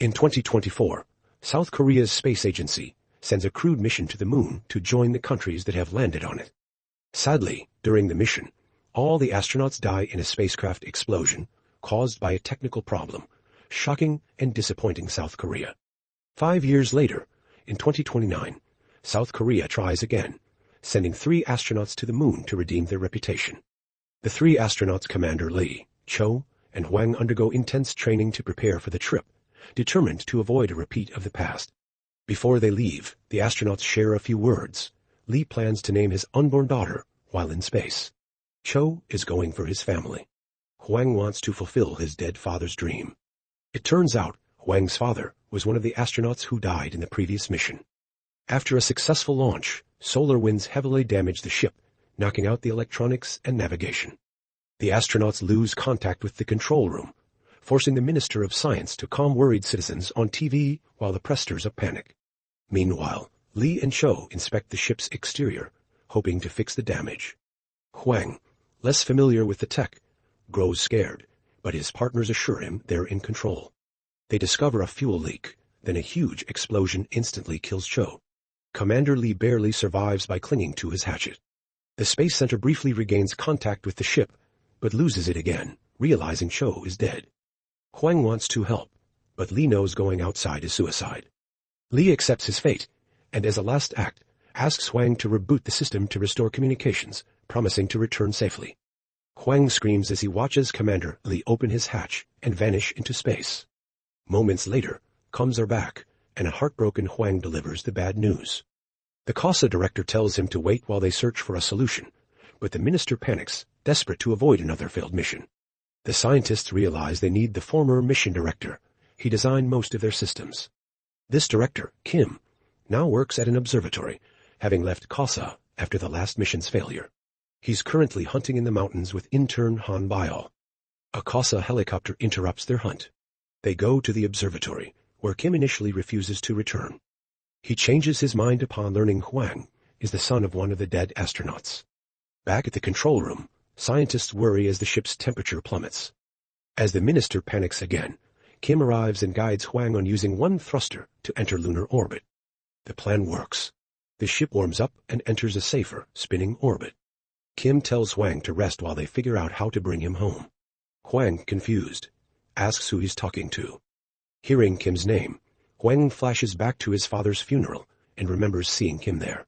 In 2024, South Korea's space agency sends a crewed mission to the moon to join the countries that have landed on it. Sadly, during the mission, all the astronauts die in a spacecraft explosion caused by a technical problem, shocking and disappointing South Korea. 5 years later, in 2029, South Korea tries again, sending 3 astronauts to the moon to redeem their reputation. The 3 astronauts, Commander Lee, Cho, and Hwang, undergo intense training to prepare for the trip, determined to avoid a repeat of the past. Before they leave, the astronauts share a few words. Lee plans to name his unborn daughter while in space. Cho is going for his family. Hwang wants to fulfill his dead father's dream. It turns out Hwang's father was one of the astronauts who died in the previous mission. After a successful launch, solar winds heavily damage the ship, knocking out the electronics and navigation. The astronauts lose contact with the control room, forcing the Minister of Science to calm worried citizens on TV while the press stirs up panic. Meanwhile, Lee and Cho inspect the ship's exterior, hoping to fix the damage. Hwang, less familiar with the tech, grows scared, but his partners assure him they're in control. They discover a fuel leak, then a huge explosion instantly kills Cho. Commander Lee barely survives by clinging to his hatchet. The Space Center briefly regains contact with the ship, but loses it again, realizing Cho is dead. Hwang wants to help, but Lee knows going outside is suicide. Lee accepts his fate, and as a last act, asks Hwang to reboot the system to restore communications, promising to return safely. Hwang screams as he watches Commander Lee open his hatch and vanish into space. Moments later, comms are back, and a heartbroken Hwang delivers the bad news. The CASA director tells him to wait while they search for a solution, but the minister panics, desperate to avoid another failed mission. The scientists realize they need the former mission director. He designed most of their systems. This director, Kim, now works at an observatory, having left CASA after the last mission's failure. He's currently hunting in the mountains with intern Han Byul. A CASA helicopter interrupts their hunt. They go to the observatory, where Kim initially refuses to return. He changes his mind upon learning Hwang is the son of one of the dead astronauts. Back at the control room, scientists worry as the ship's temperature plummets. As the minister panics again, Kim arrives and guides Hwang on using one thruster to enter lunar orbit. The plan works. The ship warms up and enters a safer, spinning orbit. Kim tells Hwang to rest while they figure out how to bring him home. Hwang, confused, asks who he's talking to. Hearing Kim's name, Hwang flashes back to his father's funeral and remembers seeing Kim there.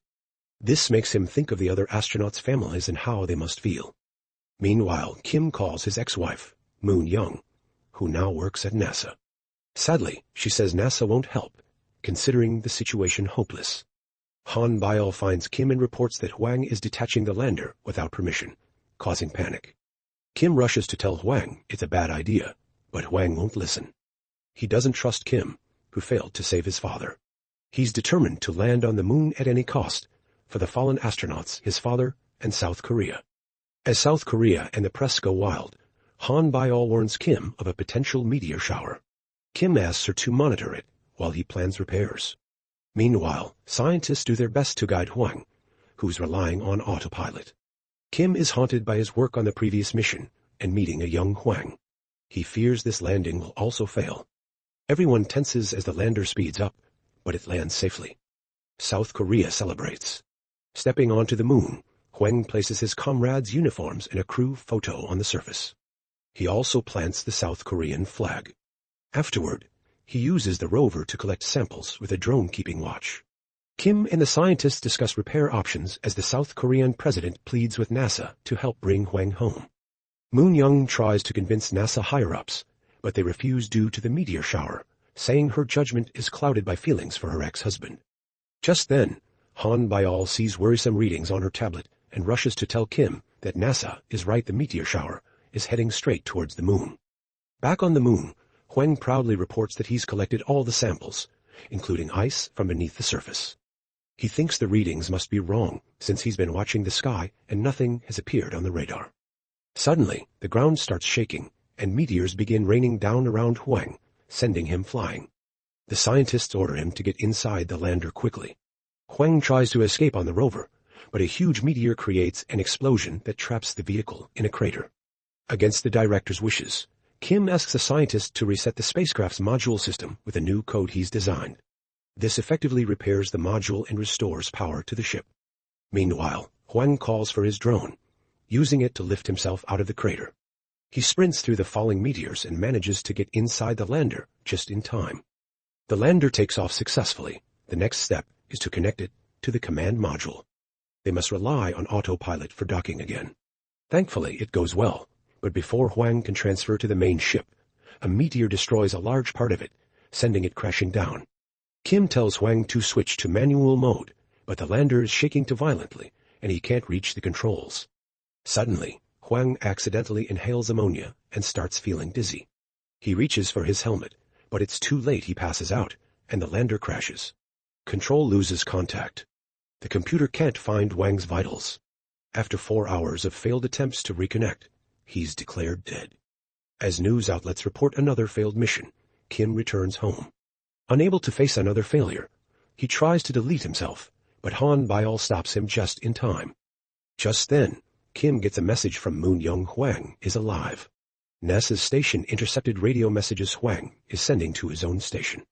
This makes him think of the other astronauts' families and how they must feel. Meanwhile, Kim calls his ex-wife, Moon Young, who now works at NASA. Sadly, she says NASA won't help, considering the situation hopeless. Han Byul finds Kim and reports that Hwang is detaching the lander without permission, causing panic. Kim rushes to tell Hwang it's a bad idea, but Hwang won't listen. He doesn't trust Kim, who failed to save his father. He's determined to land on the moon at any cost, for the fallen astronauts, his father, and South Korea. As South Korea and the press go wild, Han Byul warns Kim of a potential meteor shower. Kim asks her to monitor it while he plans repairs. Meanwhile, scientists do their best to guide Hwang, who's relying on autopilot. Kim is haunted by his work on the previous mission and meeting a young Hwang. He fears this landing will also fail. Everyone tenses as the lander speeds up, but it lands safely. South Korea celebrates. Stepping onto the moon, Hwang places his comrades' uniforms and a crew photo on the surface. He also plants the South Korean flag. Afterward, he uses the rover to collect samples with a drone keeping watch. Kim and the scientists discuss repair options as the South Korean president pleads with NASA to help bring Hwang home. Moon Young tries to convince NASA higher-ups, but they refuse due to the meteor shower, saying her judgment is clouded by feelings for her ex-husband. Just then, Han Byul sees worrisome readings on her tablet and rushes to tell Kim that NASA is right, the meteor shower is heading straight towards the moon. Back on the moon, Hwang proudly reports that he's collected all the samples, including ice from beneath the surface. He thinks the readings must be wrong since he's been watching the sky and nothing has appeared on the radar. Suddenly, the ground starts shaking and meteors begin raining down around Hwang, sending him flying. The scientists order him to get inside the lander quickly. Hwang tries to escape on the rover, but a huge meteor creates an explosion that traps the vehicle in a crater. Against the director's wishes, Kim asks the scientist to reset the spacecraft's module system with a new code he's designed. This effectively repairs the module and restores power to the ship. Meanwhile, Hwang calls for his drone, using it to lift himself out of the crater. He sprints through the falling meteors and manages to get inside the lander just in time. The lander takes off successfully. The next step is to connect it to the command module. They must rely on autopilot for docking again. Thankfully, it goes well, but before Hwang can transfer to the main ship, a meteor destroys a large part of it, sending it crashing down. Kim tells Hwang to switch to manual mode, but the lander is shaking too violently, and he can't reach the controls. Suddenly, Hwang accidentally inhales ammonia and starts feeling dizzy. He reaches for his helmet, but it's too late. He passes out, and the lander crashes. Control loses contact. The computer can't find Hwang's vitals. After 4 hours of failed attempts to reconnect, he's declared dead. As news outlets report another failed mission, Kim returns home. Unable to face another failure, he tries to delete himself, but Han Byul stops him just in time. Just then, Kim gets a message from Moon Young. Hwang is alive. NASA's station intercepted radio messages Hwang is sending to his own station.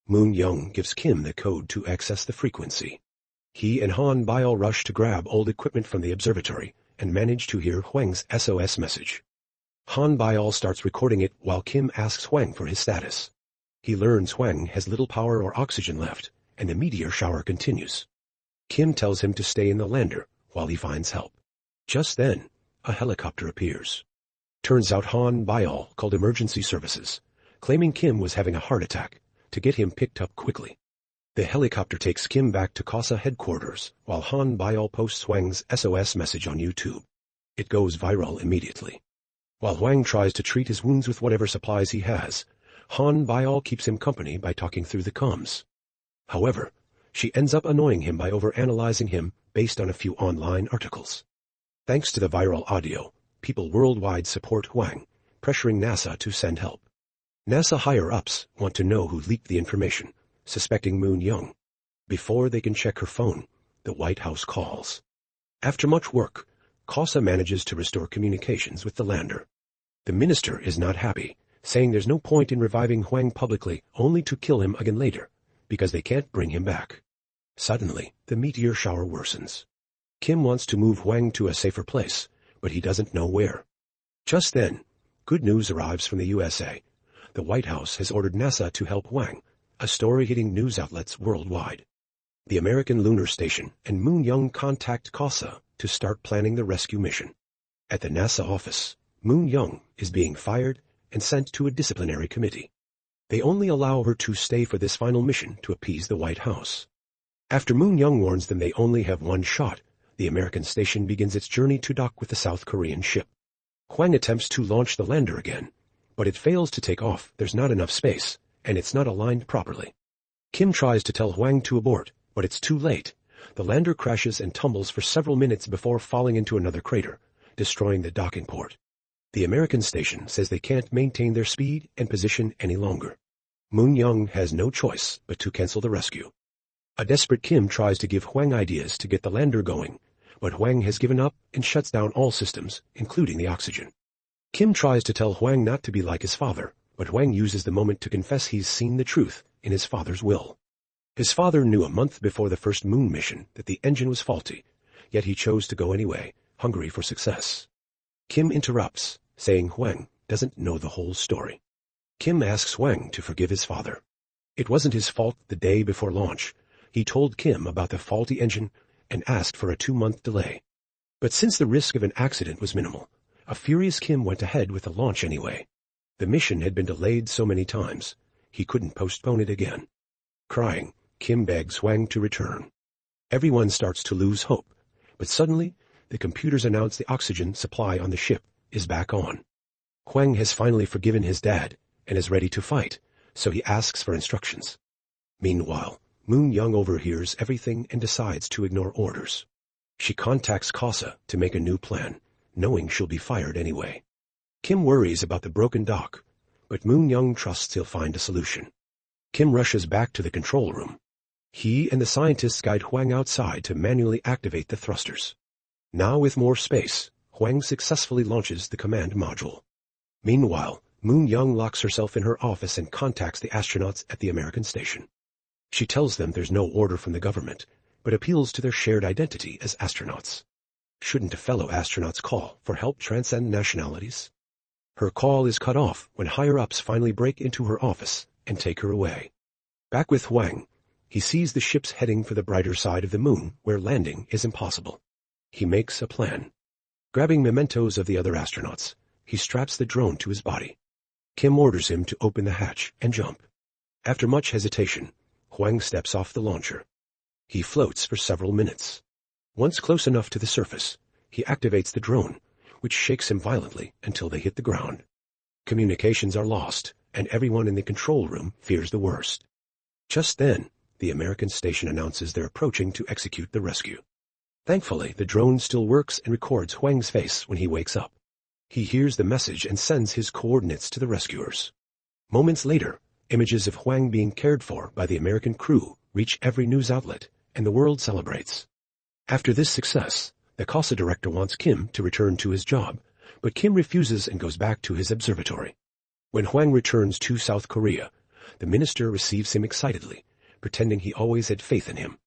Moon Young gives Kim the code to access the frequency. He and Han Byul rush to grab old equipment from the observatory and manage to hear Hwang's SOS message. Han Byul starts recording it while Kim asks Hwang for his status. He learns Hwang has little power or oxygen left, and the meteor shower continues. Kim tells him to stay in the lander while he finds help. Just then, a helicopter appears. Turns out Han Byul called emergency services, claiming Kim was having a heart attack, to get him picked up quickly. The helicopter takes Kim back to CASA headquarters, while Han Byul posts Hwang's SOS message on YouTube. It goes viral immediately. While Hwang tries to treat his wounds with whatever supplies he has, Han Byul keeps him company by talking through the comms. However, she ends up annoying him by overanalyzing him based on a few online articles. Thanks to the viral audio, people worldwide support Hwang, pressuring NASA to send help. NASA higher-ups want to know who leaked the information, suspecting Moon Young. Before they can check her phone, the White House calls. After much work, CASA manages to restore communications with the lander. The minister is not happy, saying there's no point in reviving Hwang publicly only to kill him again later, because they can't bring him back. Suddenly, the meteor shower worsens. Kim wants to move Hwang to a safer place, but he doesn't know where. Just then, good news arrives from the USA. The White House has ordered NASA to help Hwang, a story hitting news outlets worldwide. The American lunar station and Moon Young contact CASA to start planning the rescue mission. At the NASA office, Moon Young is being fired and sent to a disciplinary committee. They only allow her to stay for this final mission to appease the White House. After Moon Young warns them they only have one shot, the American station begins its journey to dock with the South Korean ship. Hwang attempts to launch the lander again, but it fails to take off. There's not enough space, and it's not aligned properly. Kim tries to tell Hwang to abort, but it's too late. The lander crashes and tumbles for several minutes before falling into another crater, destroying the docking port. The American station says they can't maintain their speed and position any longer. Moon Young has no choice but to cancel the rescue. A desperate Kim tries to give Hwang ideas to get the lander going, but Hwang has given up and shuts down all systems, including the oxygen. Kim tries to tell Hwang not to be like his father, but Hwang uses the moment to confess he's seen the truth in his father's will. His father knew a month before the first moon mission that the engine was faulty, yet he chose to go anyway, hungry for success. Kim interrupts, saying Hwang doesn't know the whole story. Kim asks Hwang to forgive his father. It wasn't his fault. The day before launch, he told Kim about the faulty engine and asked for a 2-month delay. But since the risk of an accident was minimal, a furious Kim went ahead with the launch anyway. The mission had been delayed so many times, he couldn't postpone it again. Crying, Kim begs Hwang to return. Everyone starts to lose hope, but suddenly, the computers announce the oxygen supply on the ship is back on. Hwang has finally forgiven his dad and is ready to fight, so he asks for instructions. Meanwhile, Moon Young overhears everything and decides to ignore orders. She contacts CASA to make a new plan, knowing she'll be fired anyway. Kim worries about the broken dock, but Moon Young trusts he'll find a solution. Kim rushes back to the control room. He and the scientists guide Hwang outside to manually activate the thrusters. Now with more space, Hwang successfully launches the command module. Meanwhile, Moon Young locks herself in her office and contacts the astronauts at the American station. She tells them there's no order from the government, but appeals to their shared identity as astronauts. Shouldn't a fellow astronauts call for help transcend nationalities? Her call is cut off when higher-ups finally break into her office and take her away. Back with Hwang, he sees the ships heading for the brighter side of the moon where landing is impossible. He makes a plan. Grabbing mementos of the other astronauts, he straps the drone to his body. Kim orders him to open the hatch and jump. After much hesitation, Hwang steps off the launcher. He floats for several minutes. Once close enough to the surface, he activates the drone, which shakes him violently until they hit the ground. Communications are lost, and everyone in the control room fears the worst. Just then, the American station announces they're approaching to execute the rescue. Thankfully, the drone still works and records Hwang's face when he wakes up. He hears the message and sends his coordinates to the rescuers. Moments later, images of Hwang being cared for by the American crew reach every news outlet, and the world celebrates. After this success, the CASA director wants Kim to return to his job, but Kim refuses and goes back to his observatory. When Hwang returns to South Korea, the minister receives him excitedly, pretending he always had faith in him.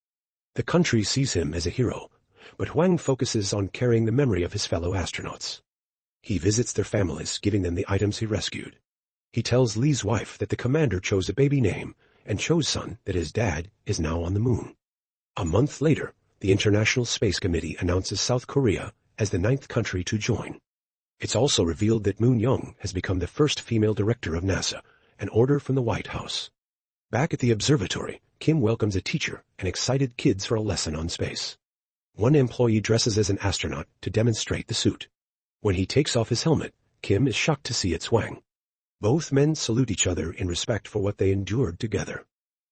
The country sees him as a hero, but Hwang focuses on carrying the memory of his fellow astronauts. He visits their families, giving them the items he rescued. He tells Lee's wife that the commander chose a baby name, and Cho's son that his dad is now on the moon. A month later, the International Space Committee announces South Korea as the 9th country to join. It's also revealed that Moon Young has become the first female director of NASA, an order from the White House. Back at the observatory, Kim welcomes a teacher and excited kids for a lesson on space. One employee dresses as an astronaut to demonstrate the suit. When he takes off his helmet, Kim is shocked to see it's Hwang. Both men salute each other in respect for what they endured together.